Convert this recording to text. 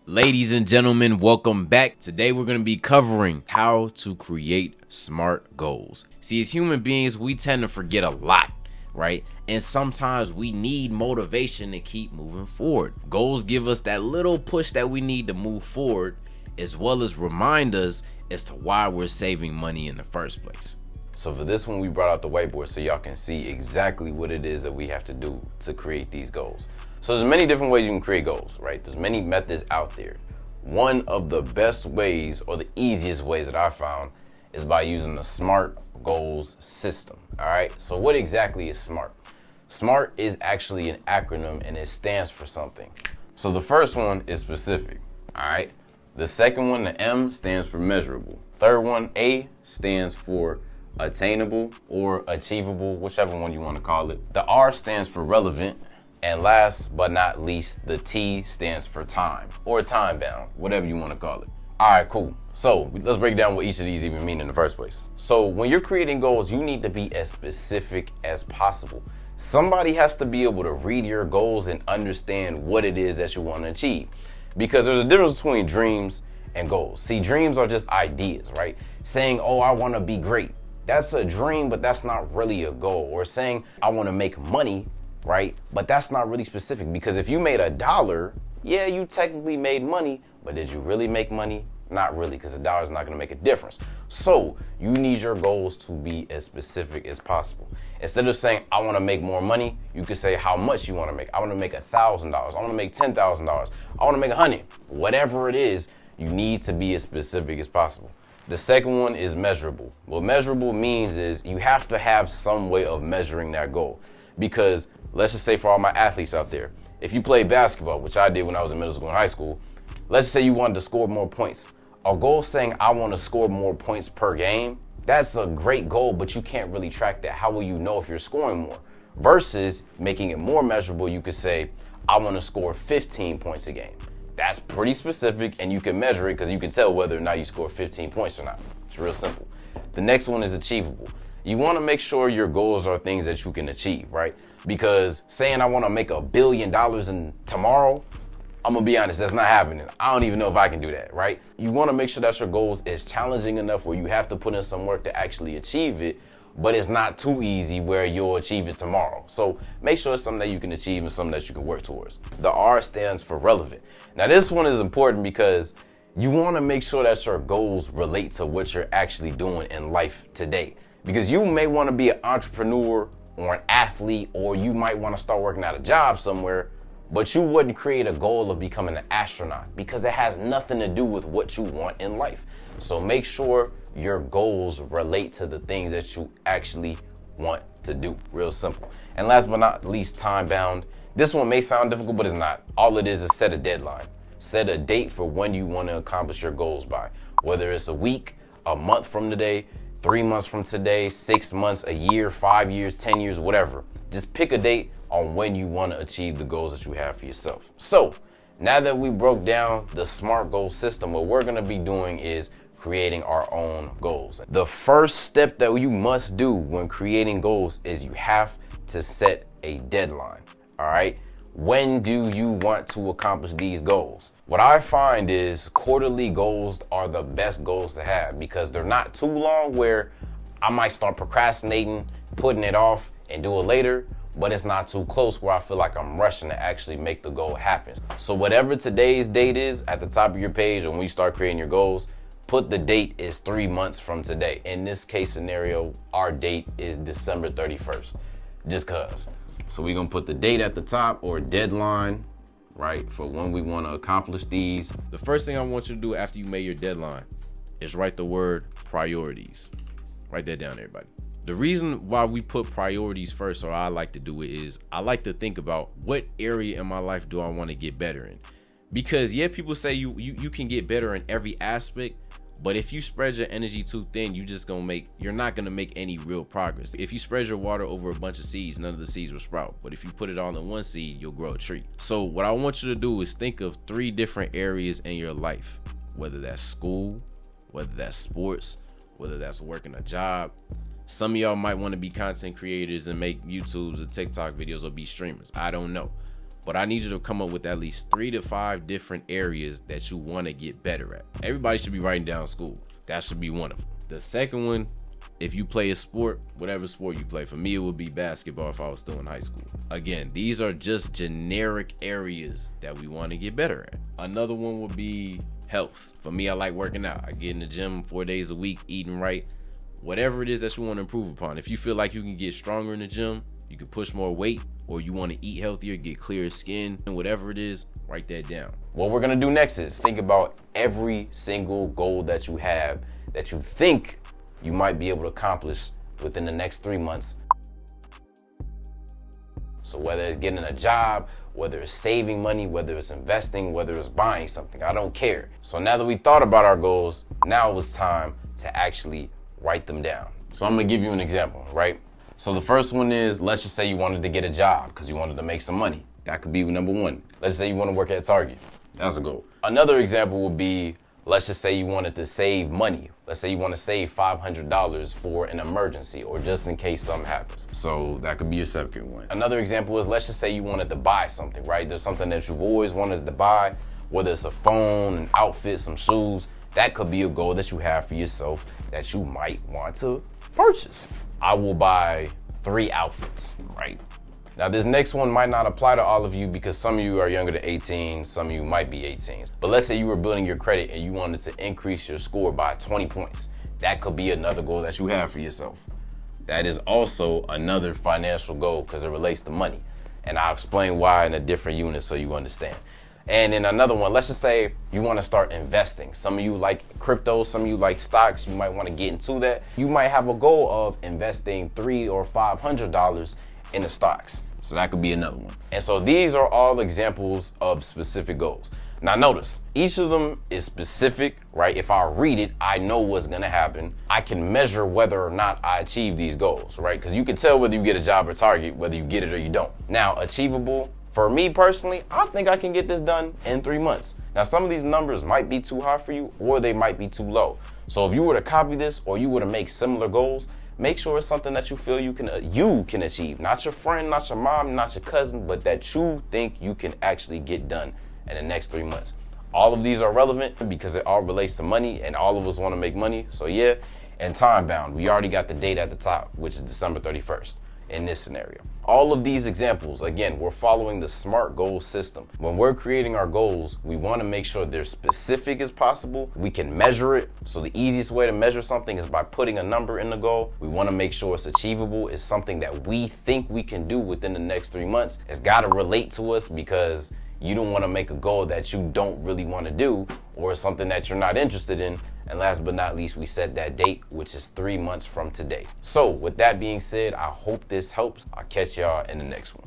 Ladies and gentlemen, welcome back. Today we're going to be covering how to create SMART goals. See, as human beings, we tend to forget a lot, right? And sometimes we need motivation to keep moving forward. Goals give us that little push that we need to move forward, as well as remind us as to why we're saving money in the first place. So for this one, we brought out the whiteboard so y'all can see exactly what it is that we have to do to create these goals. So there's many different ways you can create goals, right? There's many methods out there. One of the best ways, or the easiest ways that I found, is by using the SMART goals system, all right? So what exactly is SMART? SMART is actually an acronym and it stands for something. So the first one is specific, all right? The second one, the M, stands for measurable. Third one, A, stands for attainable or achievable, whichever one you want to call it. The R stands for relevant. And last but not least, the T stands for time or time bound, whatever you want to call it. All right, cool. So let's break down what each of these even mean in the first place. So when you're creating goals, you need to be as specific as possible. Somebody has to be able to read your goals and understand what it is that you want to achieve, because there's a difference between dreams and goals. See, dreams are just ideas, right? Saying, oh, I want to be great. That's a dream, but that's not really a goal. Or saying, I want to make money, right? But that's not really specific, because if you made $1, yeah, you technically made money, but did you really make money? Not really, because $1 is not going to make a difference. So you need your goals to be as specific as possible. Instead of saying, I want to make more money, you could say how much you want to make. I want to make $1,000. I want to make $10,000. I want to make 100. Whatever it is, you need to be as specific as possible. The second one is measurable. What measurable means is you have to have some way of measuring that goal, because let's just say for all my athletes out there, if you play basketball, which I did when I was in middle school and high school, let's just say you wanted to score more points. A goal saying I want to score more points per game, that's a great goal, but you can't really track that. How will you know if you're scoring more? Versus making it more measurable, you could say, I want to score 15 points a game. That's pretty specific, and you can measure it because you can tell whether or not you score 15 points or not. It's real simple. The next one is achievable. You want to make sure your goals are things that you can achieve, right? Because saying I want to make $1 billion in tomorrow, I'm gonna be honest, that's not happening. I don't even know if I can do that, right? You want to make sure that your goals is challenging enough where you have to put in some work to actually achieve it, but it's not too easy where you'll achieve it tomorrow. So make sure it's something that you can achieve and something that you can work towards. The R stands for relevant. Now this one is important because you want to make sure that your goals relate to what you're actually doing in life today. Because you may want to be an entrepreneur or an athlete, or you might want to start working at a job somewhere, but you wouldn't create a goal of becoming an astronaut because it has nothing to do with what you want in life. So make sure your goals relate to the things that you actually want to do. Real simple. And last but not least, time bound. This one may sound difficult, but it's not. All it is set a deadline. Set a date for when you want to accomplish your goals by. Whether it's a week, a month from today, 3 months from today, 6 months, a year, 5 years, 10 years, whatever. Just pick a date on when you want to achieve the goals that you have for yourself. So now that we broke down the SMART goal system, what we're going to be doing is creating our own goals. The first step that you must do when creating goals is you have to set a deadline. All right. When do you want to accomplish these goals? What I find is quarterly goals are the best goals to have because they're not too long where I might start procrastinating, putting it off and do it later, but it's not too close where I feel like I'm rushing to actually make the goal happen. So whatever today's date is at the top of your page, or when you start creating your goals, put the date is 3 months from today. In this case scenario, our date is December 31st, just cause. So we're gonna put the date at the top, or deadline, right, for when we wanna accomplish these. The first thing I want you to do after you made your deadline is write the word priorities. Write that down, everybody. The reason why we put priorities first, or I like to do it, is I like to think about what area in my life do I want to get better in. Because yeah, people say you can get better in every aspect, but if you spread your energy too thin, you're not gonna make any real progress. If you spread your water over a bunch of seeds, none of the seeds will sprout. But if you put it all in one seed, you'll grow a tree. So what I want you to do is think of 3 different areas in your life, whether that's school, whether that's sports, whether that's working a job. Some of y'all might want to be content creators and make YouTubes or TikTok videos or be streamers. I don't know. but I need you to come up with at least 3 to 5 different areas that you want to get better at. Everybody should be writing down school. That should be one of them. The second one, if you play a sport, whatever sport you play, for me, it would be basketball if I was still in high school. Again, these are just generic areas that we want to get better at. Another one would be health. For me, I like working out. I get in the gym 4 days a week, eating right. Whatever it is that you want to improve upon. If you feel like you can get stronger in the gym, you can push more weight, or you want to eat healthier, get clearer skin, and whatever it is, write that down. What we're gonna do next is think about every single goal that you have that you think you might be able to accomplish within the next 3 months. So whether it's getting a job, whether it's saving money, whether it's investing, whether it's buying something, I don't care. So now that we thought about our goals, now it was time to actually write them down. So I'm gonna give you an example, right? So the first one is, let's just say you wanted to get a job because you wanted to make some money. That could be number one. Let's say you want to work at Target. That's a goal. Another example would be, let's just say you wanted to save money. Let's say you want to save $500 for an emergency or just in case something happens. So that could be your second one. Another example is, let's just say you wanted to buy something, right? There's something that you've always wanted to buy, whether it's a phone, an outfit, some shoes. That could be a goal that you have for yourself that you might want to purchase. I will buy 3 outfits, right? Now this next one might not apply to all of you because some of you are younger than 18, some of you might be 18. But let's say you were building your credit and you wanted to increase your score by 20 points. That could be another goal that you have for yourself. That is also another financial goal because it relates to money. And I'll explain why in a different unit so you understand. And then another one, let's just say you want to start investing. Some of you like crypto, some of you like stocks. You might want to get into that. You might have a goal of investing $300 or $500 in the stocks. So that could be another one. And so these are all examples of specific goals. Now notice, each of them is specific, right? If I read it, I know what's gonna happen. I can measure whether or not I achieve these goals, right? Because you can tell whether you get a job at Target, whether you get it or you don't. Now, achievable, for me personally, I think I can get this done in 3 months. Now, some of these numbers might be too high for you or they might be too low. So if you were to copy this or you were to make similar goals, make sure it's something that you feel you can achieve. Not your friend, not your mom, not your cousin, but that you think you can actually get done in the next 3 months. All of these are relevant because it all relates to money and all of us want to make money. So yeah, and time bound. We already got the date at the top, which is December 31st in this scenario. All of these examples, again, we're following the SMART goal system. When we're creating our goals, we want to make sure they're specific as possible. We can measure it. So the easiest way to measure something is by putting a number in the goal. We want to make sure it's achievable. It's something that we think we can do within the next 3 months. It's got to relate to us because you don't want to make a goal that you don't really want to do or something that you're not interested in. And last but not least, we set that date, which is 3 months from today. So with that being said, I hope this helps. I'll catch y'all in the next one.